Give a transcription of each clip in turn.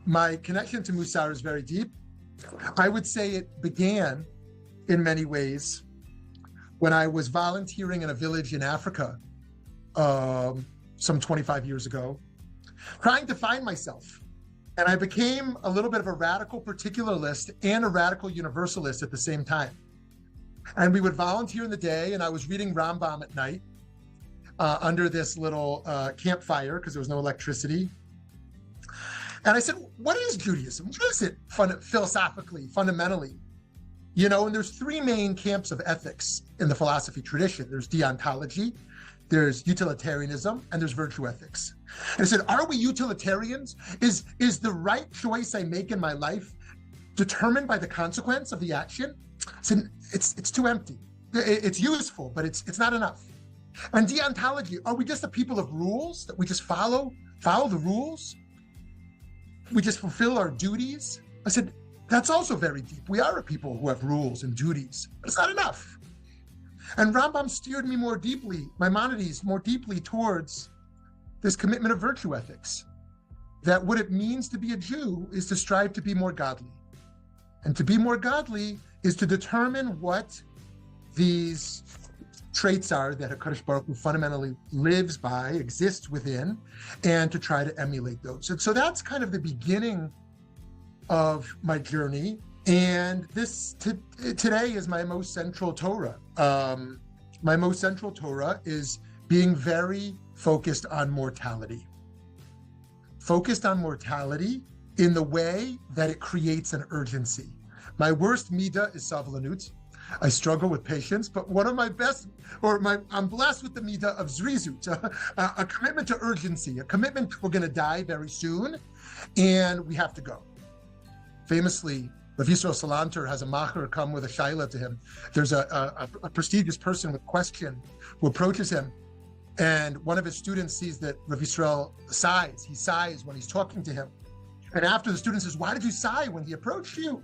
my connection to Musar is very deep. I would say it began in many ways when I was volunteering in a village in Africa some 25 years ago, trying to find myself. And I became a little bit of a radical particularist and a radical universalist at the same time. And we would volunteer in the day, and I was reading Rambam at night under this little campfire because there was no electricity. And I said, what is Judaism? What is it philosophically, fundamentally? You know, and there's three main camps of ethics in the philosophy tradition. There's deontology, there's utilitarianism, and there's virtue ethics. And I said, are we utilitarians? Is the right choice I make in my life determined by the consequence of the action? I said, it's too empty. It's useful, but it's not enough. And deontology, are we just a people of rules that we just follow the rules? We just fulfill our duties? I said, that's also very deep. We are a people who have rules and duties, but it's not enough. And Rambam steered me more deeply, Maimonides, more deeply towards this commitment of virtue ethics, that what it means to be a Jew is to strive to be more godly. And to be more godly is to determine what these traits are that HaKadosh Baruch Hu fundamentally lives by, exists within, and to try to emulate those. And so that's kind of the beginning of my journey. And this today is my most central Torah. My most central Torah is being very focused on mortality. Focused on mortality in the way that it creates an urgency. My worst midah is savlanut. I struggle with patience, but one of my best, I'm blessed with the midah of zrizut, a commitment to urgency, a commitment we're going to die very soon, and we have to go. Famously, Rav Yisrael Salanter has a macher come with a shaila to him. There's a prestigious person with question who approaches him, and one of his students sees that Rav Yisrael sighs. He sighs when he's talking to him. And after the student says, why did you sigh when he approached you?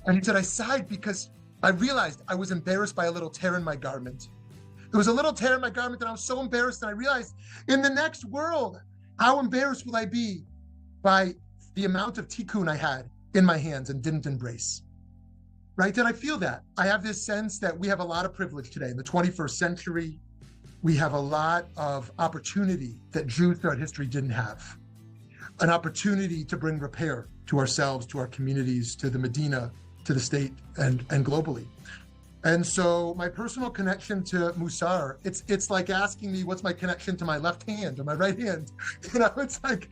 And he said, I sighed because I realized I was embarrassed by a little tear in my garment. There was a little tear in my garment and I was so embarrassed, and I realized in the next world, how embarrassed will I be by the amount of tikkun I had in my hands and didn't embrace, right? And I feel that. I have this sense that we have a lot of privilege today. In the 21st century, we have a lot of opportunity that Jews throughout history didn't have. An opportunity to bring repair to ourselves, to our communities, to the Medina, to the state, and globally. And so my personal connection to Musar, it's like asking me what's my connection to my left hand or my right hand. You know, it's like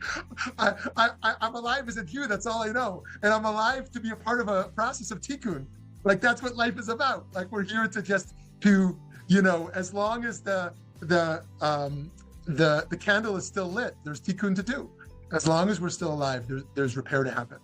I'm alive as a Jew, that's all I know. And I'm alive to be a part of a process of tikkun. Like that's what life is about. Like we're here to you know, as long as the candle is still lit, there's tikkun to do. As long as we're still alive, there's repair to happen.